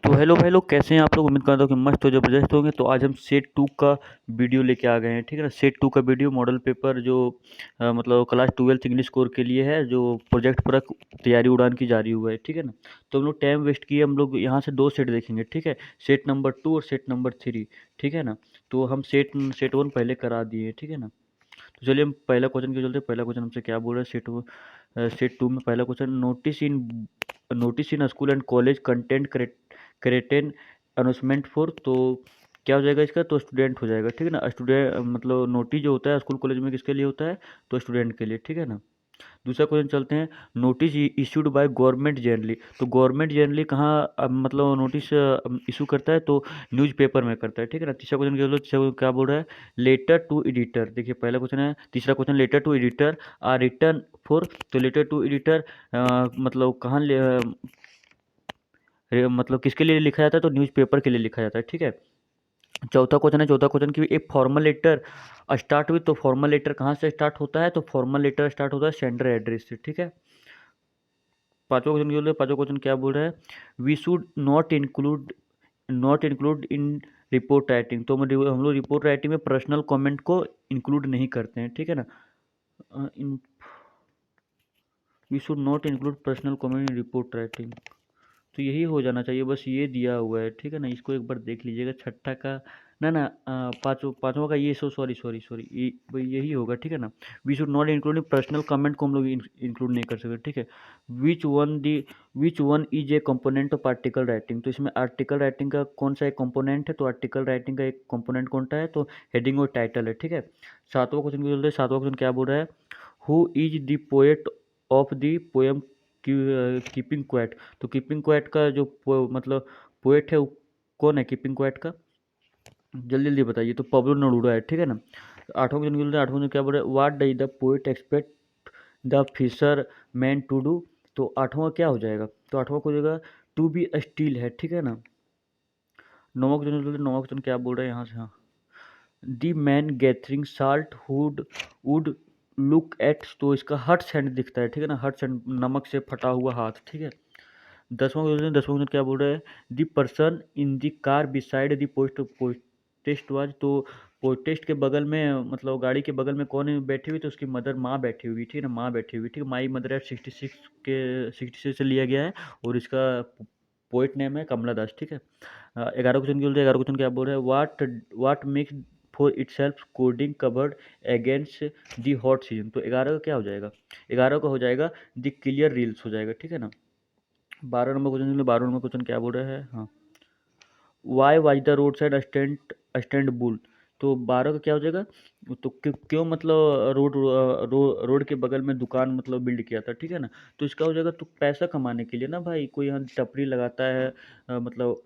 तो हेलो भाई लोग, कैसे हैं आप लोग। उम्मीद करता हूँ कि मस्त हो, ज़बरदस्त होंगे। तो आज हम सेट टू का वीडियो लेके आ गए हैं, ठीक है ना। सेट टू का वीडियो मॉडल पेपर जो मतलब क्लास ट्वेल्थ इंग्लिश कोर के लिए है, जो प्रोजेक्ट पर तैयारी उड़ान की जा रही हुआ है, ठीक है ना। तो हम लोग टाइम वेस्ट किए, हम लोग यहाँ से दो सेट देखेंगे, ठीक है। सेट नंबर टू और सेट नंबर थ्री, ठीक है ना। तो हम सेट सेट वन पहले करा दिए, ठीक है ना। तो चलिए हम पहला क्वेश्चन के चलते। पहला क्वेश्चन हमसे क्या बोल रहा है, सेट टू में पहला question, notice in school and college content certain announcement for. तो क्या हो जाएगा इसका, तो स्टूडेंट हो जाएगा, ठीक है ना। स्टूडेंट मतलब नोटिस जो होता है स्कूल कॉलेज में किसके लिए होता है, तो स्टूडेंट के लिए, ठीक है ना। दूसरा क्वेश्चन चलते हैं, notice issued by government generally. तो गवर्नमेंट जनरली कहाँ मतलब नोटिस इशू करता है, तो न्यूज़पेपर में करता है, ठीक है ना। तीसरा क्वेश्चन क्या बोल रहा है, लेटर टू एडिटर। देखिए पहला क्वेश्चन है, तीसरा question, letter to editor are written for. तो लेटर टू एडिटर मतलब कहाँ मतलब किसके लिए लिखा जाता है, तो न्यूज़पेपर के लिए लिखा जाता है, ठीक है। चौथा क्वेश्चन है, चौथा क्वेश्चन की एक फॉर्मल लेटर स्टार्ट हुई। तो फॉर्मल लेटर कहाँ से स्टार्ट होता है, तो फॉर्मल लेटर स्टार्ट होता है सेंडर एड्रेस से, ठीक है। पांचवा क्वेश्चन बोल रहे हैं, पांचवा क्वेश्चन क्या बोल रहा है, we should not include in report writing. तो हम लोग रिपोर्ट राइटिंग में पर्सनल कमेंट को इंक्लूड नहीं करते हैं, ठीक है ना। We should not include personal comment in report writing. तो यही हो जाना चाहिए, बस ये दिया हुआ है, ठीक है ना। इसको एक बार देख लीजिएगा। छठा का ना ना पाँचवा का ये सॉरी सॉरी सॉरी, ये भाई यही होगा, ठीक है ना। We should not including personal comment को हम लोग इंक्लूड नहीं कर सकते, ठीक है। Which one the which one is a component of article writing. तो इसमें आर्टिकल राइटिंग का कौन सा एक कंपोनेंट है, तो आर्टिकल राइटिंग का एक कंपोनेंट कौन सा है, तो हेडिंग और टाइटल है, ठीक है। सातवां क्वेश्चन बोल रहे हैं, सातवां क्वेश्चन क्या बोल रहा है, who is the poet of the poem keeping quiet. तो कीपिंग क्वाइट का जो मतलब पोएट है वो कौन है, कीपिंग क्वाइट का, जल्दी जल्दी बताइए। तो पब्लो नेरुदा है, ठीक है ना। आठवां क्वेश्चन बोल रहे हैं, आठवां क्वेश्चन क्या बोल रहे हैं, what does the poet expect the fisherman to do. तो आठवां क्या हो जाएगा, तो आठवां को हो जाएगा टू बी स्टील है, ठीक है ना। नौवां क्वेश्चन क्या बोल रहे हैं यहाँ से, हाँ, the man gathering salt would look at. तो इसका हट सेंड दिखता है, ठीक है ना, हट सेंड, नमक से फटा हुआ हाथ, ठीक है। दसवां क्वेश्चन क्या बोल रहा है, the person in the car beside the पोस्टेस्ट was. तो पोस्टेस्ट के बगल में मतलब गाड़ी के बगल में कौन बैठी हुई, तो उसकी मदर माँ बैठी हुई, ठीक है ना, माँ बैठी हुई, ठीक है। माई मदर एट 66 से लिया गया है, और इसका पोइट नेम है कमला दास, ठीक है। 11 क्वेश्चन की बोलते हैं, 11 क्वेश्चन क्या बोल रहे हैं, वाट makes for it self coding covered against the hot season. तो 11 का क्या हो जाएगा, 11 का हो जाएगा द क्लियर रील्स हो जाएगा, ठीक है ना। 12 नंबर क्वेश्चन क्या बोल रहा है, हाँ, why was the road side stand bull. तो 12 का क्या हो जाएगा, तो क्यों मतलब रोड के बगल में दुकान मतलब बिल्ड किया था, ठीक है ना। तो इसका हो जाएगा, तो पैसा कमाने के लिए ना भाई, कोई यहाँ टपरी लगाता है मतलब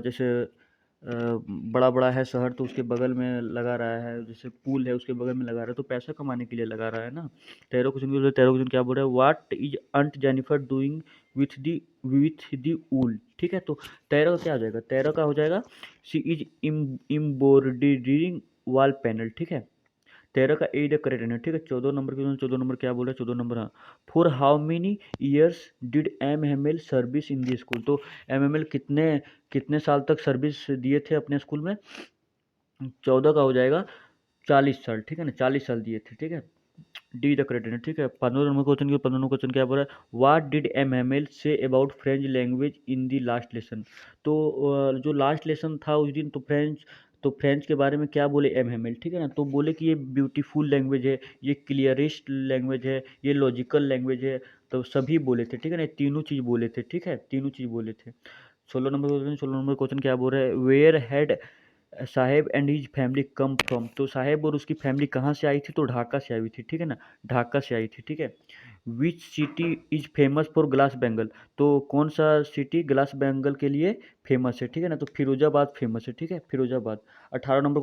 जैसे बड़ा बड़ा है शहर तो उसके बगल में लगा रहा है, जैसे पुल है उसके बगल में लगा रहा है, तो पैसा कमाने के लिए लगा रहा है ना। 13 क्वेश्चन क्या बोल रहा है, what is aunt Jennifer doing with the wool, ठीक है। तो 13 का क्या हो जाएगा, 13 का हो जाएगा she is embroidering wall panel, ठीक है। 13 का ए द करेक्ट है, ठीक है। 14 नंबर क्या बोल रहा है, 14 नंबर, हाँ, for how many years did M L service in the school. तो एम कितने कितने साल तक सर्विस दिए थे अपने स्कूल में। 14 का हो जाएगा 40 साल, ठीक है ना, 40 साल दिए थे, ठीक है। डी द करेक्ट है, ठीक है। 15 नंबर क्वेश्चन क्या बोल रहा है, what did M say about French language in the last lesson. तो जो लास्ट लेसन था उस दिन, तो फ्रेंच के बारे में क्या बोले एम, ठीक है ना। तो बोले कि ये ब्यूटीफुल लैंग्वेज है, ये क्लियरिस्ट लैंग्वेज है, ये लॉजिकल लैंग्वेज है। तो सभी बोले थे, ठीक है ना, तीनों चीज़ बोले थे, ठीक है, तीनों चीज़ बोले थे। 16 नंबर क्वेश्चन क्या बोल रहा है, where had Saheb and his family come from. तो साहेब और उसकी फैमिली कहाँ से आई थी, तो ढाका से आई हुई थी, ठीक है ना, ढाका से आई थी, ठीक है। Which city is famous for glass bangle. तो कौन सा सिटी ग्लास बैंगल के लिए फेमस है, ठीक है ना, तो फिरोजाबाद फेमस है, ठीक है, फिरोजाबाद। 18 नंबर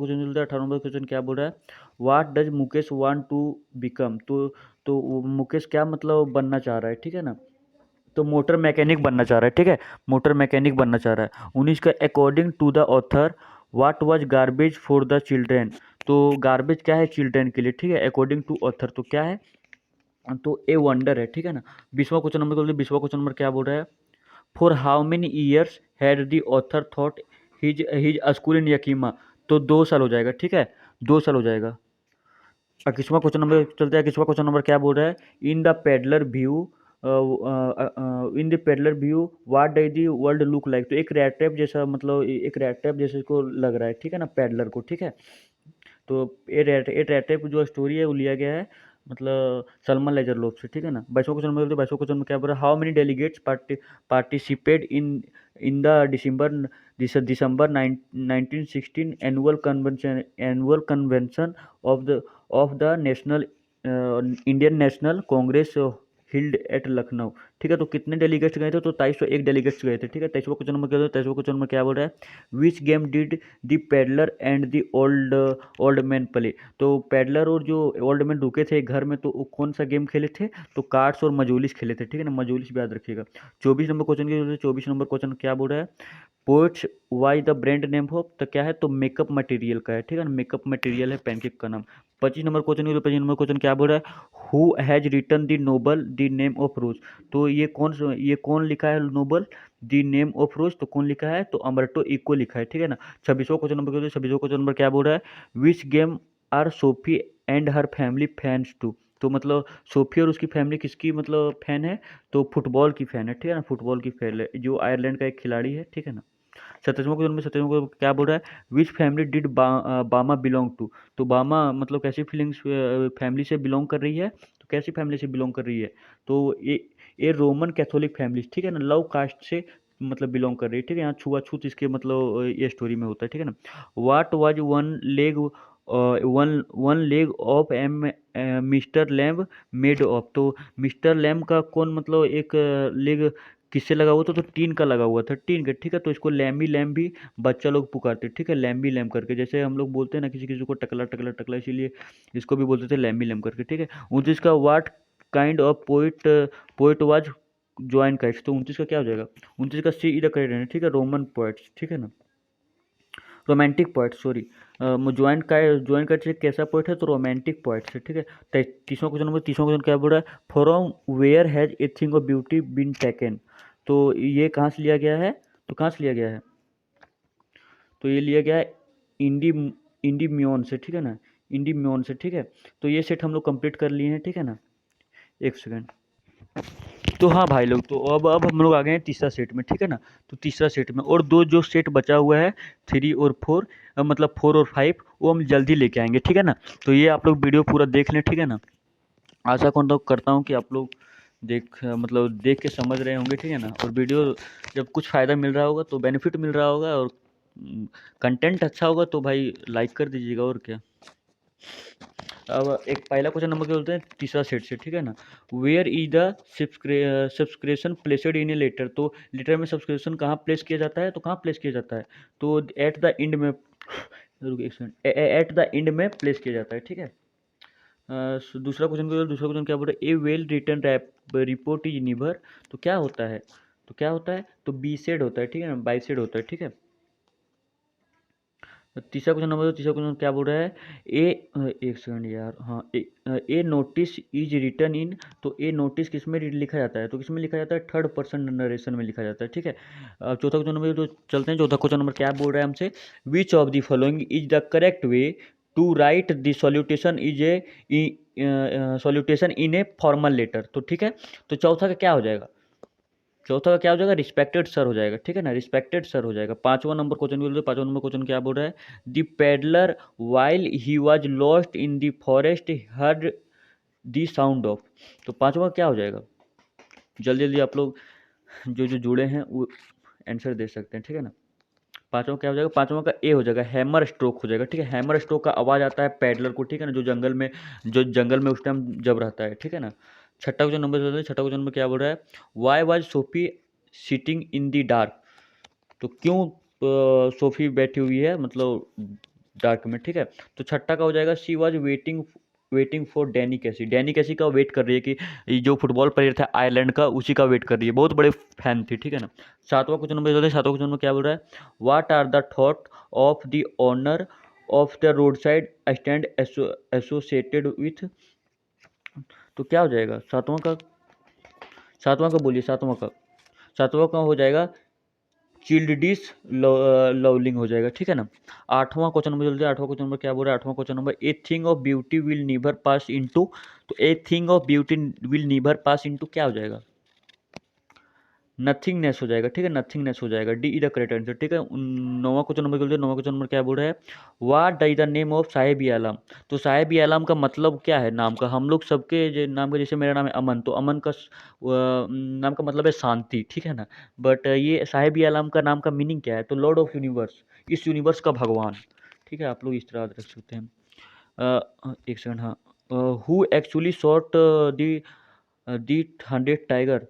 क्वेश्चन क्या बोल रहा है, what does Mukesh want to become. तो वो मुकेश क्या मतलब बनना चाह रहा है, ठीक है ना, तो मोटर मैकेनिक बनना चाह रहा है, ठीक है, मोटर मैकेनिक बनना चाह रहा है। 19 का according to the author what was garbage for the children. तो गार्बेज क्या है चिल्ड्रेन के लिए, ठीक है, अकॉर्डिंग टू ऑथर तो क्या है, तो ए वंडर है, ठीक है ना। 20वां क्वेश्चन नंबर क्या बोल रहा है, for how many years had the author thought his school in Yakima. तो 2 साल हो जाएगा, ठीक है, 2 साल हो जाएगा। 21वां क्वेश्चन नंबर चलते हैं। 21वां क्वेश्चन नंबर क्या बोल रहा है? In the peddler view, in the peddler view what does the world look like. तो एक रैट ट्रैप जैसा, मतलब एक रैट ट्रैप जैसे को लग रहा है, ठीक है ना, पेडलर को, ठीक है। तो ये रैट ट्रैप जो स्टोरी है वो लिया गया है मतलब सलमान लेजर लोब से, ठीक है ना। 22वां क्वेश्चन में क्या बोल रहा है? How many delegates participate in the December 1916 annual convention of the National Indian National Congress held at Lucknow. ठीक है, तो कितने डेलीगेट्स गए थे? तो 2301 डेलीगेट्स गए थे, ठीक है। 23वां क्वेश्चन में क्या बोल रहा है? Which game did the peddler and the old man play. तो पेडलर और जो ओल्ड मैन रुके थे एक घर में, तो वो कौन सा गेम खेले थे? तो कार्ड्स और मजोलिस खेले थे, ठीक है ना। मजोलिस भी याद रखिएगा। 24 नंबर क्या बोल रहा है? Porch why the brand name of, तो क्या है? तो मेकअप मटेरियल का है, ठीक है ना, मेकअप मटेरियल है पैनकेक का नाम। 25 नंबर क्वेश्चन क्या बोल रहा है? Who has written the novel The name of Rose. तो ये कौन लिखा है novel The name of Rose? तो कौन लिखा है? तो अमर्टो इको लिखा है, ठीक है ना। 26वां क्वेश्चन क्या बोल रहा है? Which game are Sophie and her family fans to. तो मतलब सोफी और उसकी फैमिली किसकी मतलब फैन है? तो फुटबॉल की फैन है, ठीक है ना, फुटबॉल की फैन है, जो आयरलैंड का एक खिलाड़ी है, ठीक है ना। 27वां क्या बोल रहा है? विच फैमिली डिड बामा बिलोंग टू। तो बामा मतलब कैसी फीलिंग्स फैमिली से बिलोंग कर रही है? तो कैसी फैमिली से बिलोंग कर रही है? तो ये रोमन कैथोलिक फैमिली, ठीक है ना, लव कास्ट से मतलब बिलोंग कर रही है, ठीक है। यहाँ छुआछूत इसके मतलब ये स्टोरी में होता है, ठीक है ना। What was one leg of M Mister Lamb made of. तो मिस्टर लैम्ब का कौन मतलब एक लेग किससे लगा हुआ था? तो टीन का लगा हुआ था, टीन का, ठीक है। तो इसको लैम्बी लैम्ब भी बच्चा लोग पुकारते, ठीक है, लैम्बी लैम्ब करके। जैसे हम लोग बोलते हैं ना किसी किसी को टकला टकला टकला, इसीलिए इसको भी बोलते थे लैम्बी लैम्ब करके, ठीक है। 29 का वाट kind of poet was join kites. तो 29 का क्या हो जाएगा? 29 का सी इधर करेक्ट, ठीक है, रोमन पोइट्स, ठीक है ना, romantic poet, sorry. Join kites एक कैसा पोइट है? तो रोमांटिक पोइट है, ठीक है। 30वां क्वेश्चन क्या बोल रहा है? From where has a thing of beauty been taken. तो ये कहाँ से लिया गया है? तो कहाँ से लिया गया है? तो ये लिया गया है इंडी इंडी म्योन से, ठीक है ना, इंडी म्योन से, ठीक है। तो ये सेट हम लोग कंप्लीट कर लिए हैं, ठीक है ना। एक सेकेंड। तो हाँ भाई लोग, तो अब हम लोग आ गए हैं तीसरा सेट में, ठीक है ना। तो तीसरा सेट में और दो जो सेट बचा हुआ है 3 और 4, मतलब 4 और 5, वो हम जल्दी लेके आएंगे, ठीक है ना। तो ये आप लोग वीडियो पूरा देख लें, ठीक है ना। आशा करता हूँ कि आप लोग मतलब देख के समझ रहे होंगे, ठीक है ना। और वीडियो जब कुछ फ़ायदा मिल रहा होगा तो बेनिफिट मिल रहा होगा, और कंटेंट अच्छा होगा तो भाई लाइक कर दीजिएगा, और क्या। अब एक पहला क्वेश्चन नंबर क्या बोलते हैं? तीसरा सेट से, ठीक है ना। Where is the subscription placed in a letter. तो लेटर में सब्सक्रिप्शन कहाँ प्लेस किया जाता है? तो कहाँ प्लेस किया जाता है? तो एट द एंड में, रुकिए एक सेकंड, एट द एंड में प्लेस किया जाता है, ठीक है। दूसरा क्वेश्चन क्या बोल रहा है? ए वेल रिटर्न रिपोर्ट इज निवर। तो क्या होता है? तो क्या होता है? तो बी सेड होता है, ठीक है ना, बाई सेड होता है, ठीक है। तीसरा क्वेश्चन क्या बोल रहा है? एक सेकंड यार, हाँ, ए नोटिस इज रिटर्न इन। तो ए नोटिस किस में लिखा जाता है? तो किस में लिखा जाता है? थर्ड पर्सन नरेशन में लिखा जाता है, ठीक है। चौथा क्वेश्चन नंबर तो चलते हैं। चौथा क्वेश्चन नंबर क्या बोल रहा है हमसे? Which of the following is the correct way to write the salutation in a formal letter. तो ठीक है, तो चौथा का क्या हो जाएगा? चौथा का क्या हो जाएगा? रिस्पेक्टेड सर हो जाएगा, ठीक है ना, रिस्पेक्टेड सर हो जाएगा। पांचवा नंबर क्वेश्चन क्या बोल रहा है? The peddler while he was lost in the forest heard the sound of. तो पांचवा क्या हो जाएगा? जल्दी जल्दी आप लोग जो जुड़े हैं वो आंसर दे सकते हैं, ठीक है ना। पांचवा क्या हो जाएगा? पांचवा का ए हो जाएगा, हैमर स्ट्रोक हो जाएगा, ठीक है। हैमर स्ट्रोक का आवाज़ आता है पैडलर को, ठीक है ना, जो जंगल में उस टाइम जब रहता है, ठीक है ना। छठा क्वेश्चन नंबर क्या बोल रहा है? Why was Sophie sitting in the Dark. तो क्यों सोफी बैठी हुई है मतलब डार्क में, ठीक है। तो छठा का हो जाएगा she was waiting for Danny कैसी। डैनी कैसी का वेट कर रही है कि ये जो फुटबॉल प्लेयर था आयरलैंड का, उसी का वेट कर रही है, बहुत बड़े फैन थी, ठीक है ना। सातवां क्वेश्चन में क्या बोल रहा है? What are the thought of the owner of the road side stand associated with. तो क्या हो जाएगा सातवां का? सातवां का बोलिए, सातवां का। सातवां का हो जाएगा चिल्ड्रिश लवलिंग हो जाएगा, ठीक है ना। आठवां क्वेश्चन नंबर जल्दी, आठवां क्वेश्चन नंबर क्या बोल रहा है, आठवां question number, a thing of beauty will never pass into, तो a thing of beauty will never pass into क्या हो जाएगा, नथिंगनेस हो जाएगा, ठीक है, नथिंगनेस हो जाएगा, D is the correct answer, ठीक है। नौवां क्वेश्चन नंबर जल्दी, नौवां क्वेश्चन नंबर क्या बोल रहा है, what does the name of Sahib e Alam, तो साहिब ई आलम का मतलब क्या है नाम का, हम लोग सबके नाम का, जैसे मेरा नाम है अमन, तो अमन का नाम का मतलब है शांति, ठीक है ना। बट ये साहिब ई आलम का नाम का मीनिंग क्या है, तो लॉर्ड ऑफ यूनिवर्स, इस यूनिवर्स का भगवान, ठीक है, आप लोग इस तरह रख सकते हैं। एक सेकंड, हाँ, who actually shot the 100 tiger,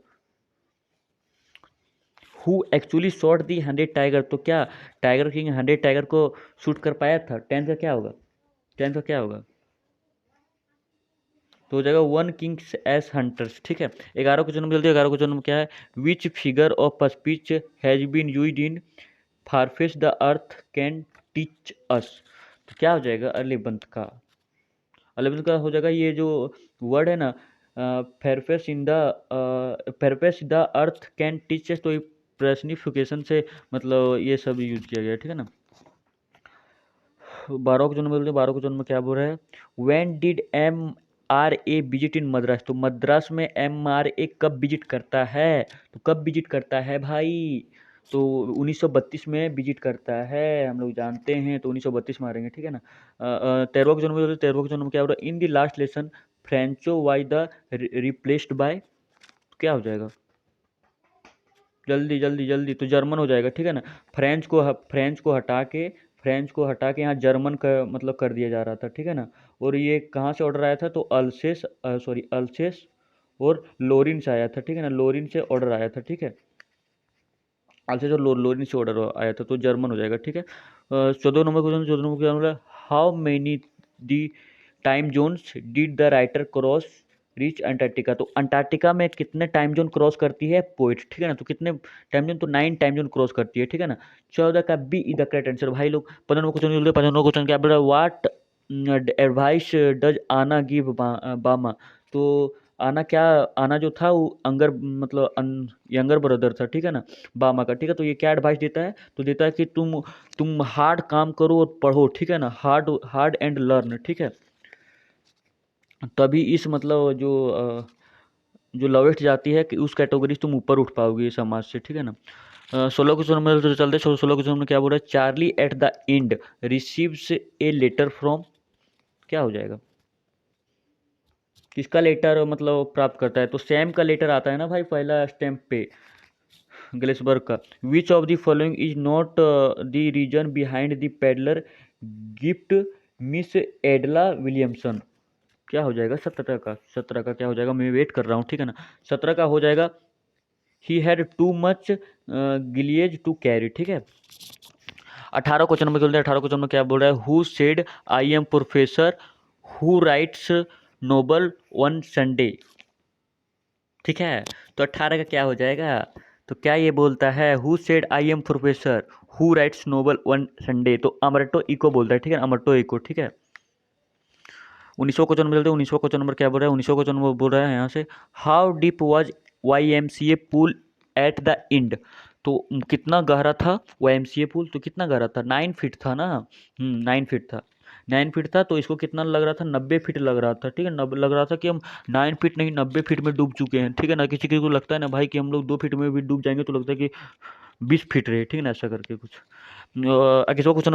who actually shot the 100 tiger, तो क्या टाइगर किंग 100 टाइगर को शूट कर पाया था, 10 का क्या होगा, 10 का क्या होगा, तो हो जाएगा वन किंग्स एस हंटर्स, ठीक है। 11 क्वेश्चन नंबर जल्दी, 11 क्वेश्चन नंबर क्या है, which figure of speech has been used in perhaps the earth can teach us, तो क्या हो जाएगा, 11th का, 11th का हो जाएगा ये जो वर्ड है ना, perhaps in the, perhaps the earth can teach us, तो ये पर्सनिफिकेशन से मतलब ये सब यूज किया गया है, ठीक है ना। 12 को जन्म बोलते हैं, 12 को जन्म में क्या बोल रहा है, when did MRA visit in Madras, तो मद्रास में MRA कब विजिट करता है, तो कब विजिट करता है भाई, तो 1932 में विजिट करता है, हम लोग जानते हैं, तो 1932 में आ रहेंगे, ठीक है ना। 13वां को जन्म बोलते हैं, 13वां को जन्म में क्या बोल रहा है, in the last lesson French why the replaced by, क्या हो जाएगा, जल्दी जल्दी जल्दी, तो जर्मन हो जाएगा, ठीक है ना। फ्रेंच को हटा के यहाँ जर्मन का मतलब कर दिया जा रहा था, ठीक है ना। और ये कहाँ से ऑर्डर आया था, तो अल्सेस और लोरिन से आया था, ठीक है ना, लोरिन से ऑर्डर आया था, ठीक है, अल्सेस और लोरिन से ऑर्डर आया था, तो जर्मन हो जाएगा, ठीक है। 14 नंबर क्या, how many the time zones did the writer cross reach Antarctica, तो अंटार्कटिका में कितने टाइम जोन क्रॉस करती है पोइट, ठीक है ना, तो कितने टाइम जोन, तो 9 टाइम जोन क्रॉस करती है, ठीक है ना। 14 का B is the correct answer भाई लोग। 15 क्वेश्चन क्या बोल रहा है, what advice does Anna give Bama, तो आना क्या, आना जो था वो अंगर मतलब यंगर ब्रदर था, ठीक है ना, बामा का, ठीक है, तो ये क्या एडवाइस देता है, तो देता है कि तुम हार्ड काम करो और पढ़ो, ठीक है ना, हार्ड हार्ड एंड लर्न, ठीक है, तभी इस मतलब जो लोवेस्ट जाती है कि उस कैटेगरी से तुम ऊपर उठ पाओगे समाज से, ठीक है ना। 16 क्वेश्चन में तो चलते, 16 क्वेश्चन में क्या बोल रहा है, Charlie at the end receives a letter from, क्या हो जाएगा, किसका लेटर मतलब प्राप्त करता है, तो सैम का लेटर आता है ना भाई, पहला स्टैम्प पे ग्लेसबर्ग का। Which of the following is not the reason behind the peddler gift Miss Edla Williamson, क्या हो जाएगा, 17 का, 17 का क्या हो जाएगा, मैं वेट कर रहा हूँ, ठीक है ना। 17 का हो जाएगा ही हैड टू मच गिलिएज टू कैरी, ठीक है। 18 क्वेश्चन में बोलते हैं, 18 क्वेश्चन में क्या बोल रहा है, who said I am professor who writes novel one Sunday, ठीक है, तो 18 का क्या हो जाएगा, तो क्या ये बोलता है, who said I am professor who writes novel one Sunday, तो अमर्टो इको बोलता है, ठीक है, अमर्टो इको, ठीक है। 1900 क्वेश्चन में चलते हैं, 1900 क्वेश्चन नंबर क्या बोल रहा है, 1900 क्वेश्चन नंबर बोल रहा है यहाँ से, how deep was YMCA pool eight the and, तो कितना गहरा था YMCA पूल, तो कितना गहरा था, 9 फीट था ना, 9 फीट था, 9 फीट था, तो इसको कितना लग रहा था, 90 फीट लग रहा था, ठीक है, नब्बे लग रहा था कि हम 9 फीट नहीं 90 फीट में डूब चुके हैं, ठीक है ना। किसी किसी को लगता है ना भाई कि हम लोग 2 फीट में भी डूब जाएंगे, तो लगता है कि 20 फीट रहे, ठीक है ना, ऐसा करके कुछ। 20वां क्वेश्चन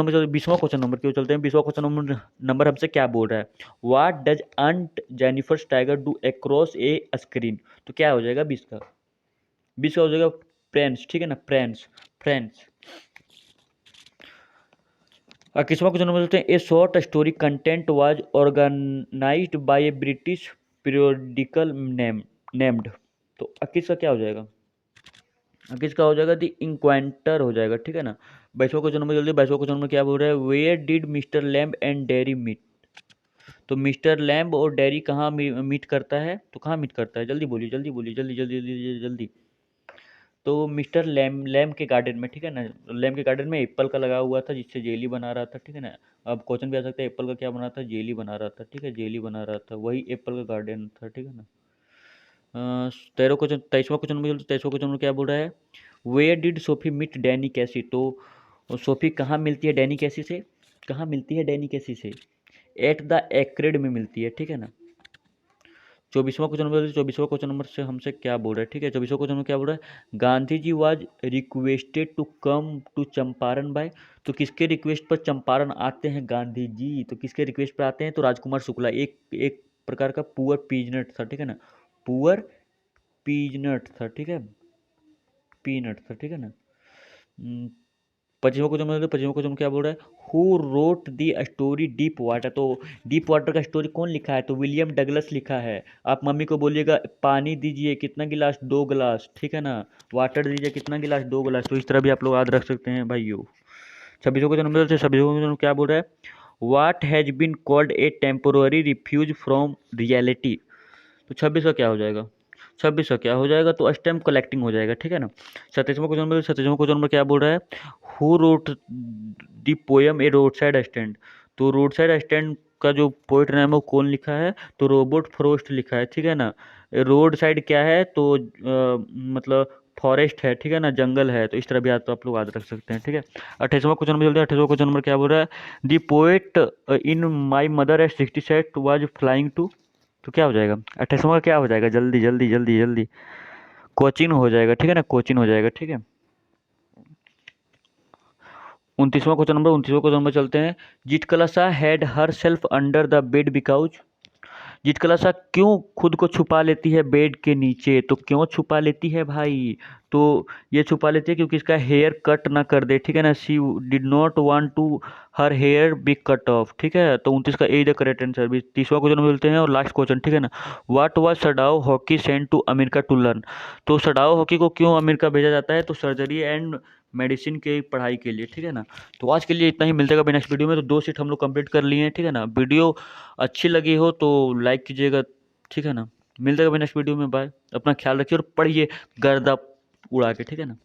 नंबर क्यों चलते हैं, 20वां क्वेश्चन नंबर हमसे क्या बोल रहा है, what does aunt Jennifer tiger do across a screen, तो क्या हो जाएगा 20 का, 20 का हो जाएगा फ्रेंड्स, ठीक है ना, फ्रेंड्स, फ्रेंड्स। 21वां क्वेश्चन नंबर चलते हैं, a short story content was organised by a British periodical named, तो 21 का क्या हो जाएगा, किसका हो जाएगा, दी इंक्वेंटर हो जाएगा, ठीक है ना। 22वां क्वेश्चन नंबर जल्दी, 22वां क्वेश्चन नंबर क्या बोल रहा है, where did Mister Lamb and Derry meet, तो मिस्टर लैम्ब और डेरी कहाँ मीट करता है, तो कहाँ मीट करता है, जल्दी बोलिए जल्दी बोलिए, जल्दी जल्दी जल्दी जल्दी, तो मिस्टर लैम्ब के गार्डन में, ठीक है ना, लैम्ब के गार्डन में एप्पल का लगा हुआ था जिससे जेली बना रहा था, ठीक है ना। अब क्वेश्चन भी आ सकता है, एप्पल का क्या बना था, जेली बना रहा था, ठीक है, जेली बना रहा था, वही एप्पल का गार्डन था, ठीक है ना। तेईसवां क्वेश्चन में, 23वां क्वेश्चन में क्या बोल रहा है? Where did Sophie meet Danny Casey? तो सोफी कहाँ मिलती है डैनी कैसी से? कहाँ मिलती है डैनी कैसी से? एट द एक्रेड में मिलती है, ठीक है ना। 24वां क्वेश्चन नंबर से हमसे क्या बोल रहा है, ठीक है। 24वां क्वेश्चन में क्या बोल रहा है? Gandhi ji was requested to come to Champaran by. तो किसके रिक्वेस्ट पर चंपारण आते हैं गांधी जी? तो किसके रिक्वेस्ट पर आते हैं? तो राजकुमार शुक्ला, एक एक प्रकार का पुअर पीजनेट था, ठीक है ना। पुअर पीजनट था, ठीक है, पीनट था, ठीक है ना। 25वां क्वेश्चन में क्या बोल रहा है? Who wrote the story deep water? तो डीप वाटर का स्टोरी कौन लिखा है? तो विलियम डगलस लिखा है। आप मम्मी को बोलिएगा पानी दीजिए कितना गिलास? 2 गिलास, ठीक है ना। वाटर दीजिए कितना गिलास? 2 गिलास। तो इस तरह भी आप लोग याद रख सकते हैं भाइयों। 26वां क्वेश्चन क्या बोल रहा है? What has been called a temporary refuge from reality? तो 26 का क्या हो जाएगा? 26 का क्या हो जाएगा? तो स्टैम्प कलेक्टिंग हो जाएगा, ठीक है ना। 27वां क्वेश्चन क्या बोल रहा है? Who wrote the poem A road side stand? तो रोड साइड स्टैंड का जो पोइट नाम है वो कौन लिखा है? तो रॉबर्ट फ्रोस्ट लिखा है, ठीक है ना। रोड साइड क्या है? तो मतलब फॉरेस्ट है, ठीक है ना, जंगल है। तो इस तरह भी आप लोग याद रख सकते हैं, ठीक है। 28वां क्वेश्चन में चलते हैं। 28वां क्वेश्चन नंबर क्या बोल रहा है? The poet in my mother at 67 was flying to? तो क्या हो जाएगा? 28वां का क्या हो जाएगा? जल्दी जल्दी जल्दी जल्दी। कोचिन हो जाएगा, ठीक है ना, कोचिन हो जाएगा, ठीक है। 29वां क्वेश्चन नंबर चलते हैं। जितकलसा had herself under the bed because? जितकलसा क्यों खुद को छुपा लेती है बेड के नीचे? तो क्यों छुपा लेती है भाई? तो ये छुपा लेती है क्योंकि इसका हेयर कट ना कर दे, ठीक है ना। She did not want to her hair be cut off, ठीक है। तो 29 का ए द करेक्ट आंसर भी। 30वां क्वेश्चन बोलते हैं और लास्ट क्वेश्चन, ठीक है ना। What was Sadao Hoki sent to America to learn? तो सडाओ हॉकी को क्यों अमेरिका भेजा जाता है? तो सर्जरी एंड मेडिसिन की पढ़ाई के लिए, ठीक है ना। तो आज के लिए इतना ही, मिलते हैं नेक्स्ट वीडियो में। तो 2 सीट हम लोग कंप्लीट कर लिए हैं, ठीक है ना। वीडियो अच्छी लगी हो तो लाइक कीजिएगा, ठीक है ना। मिलते हैं नेक्स्ट वीडियो में। बाय। अपना ख्याल रखिए और पढ़िए गर्दा उड़ा के, ठीक है ना।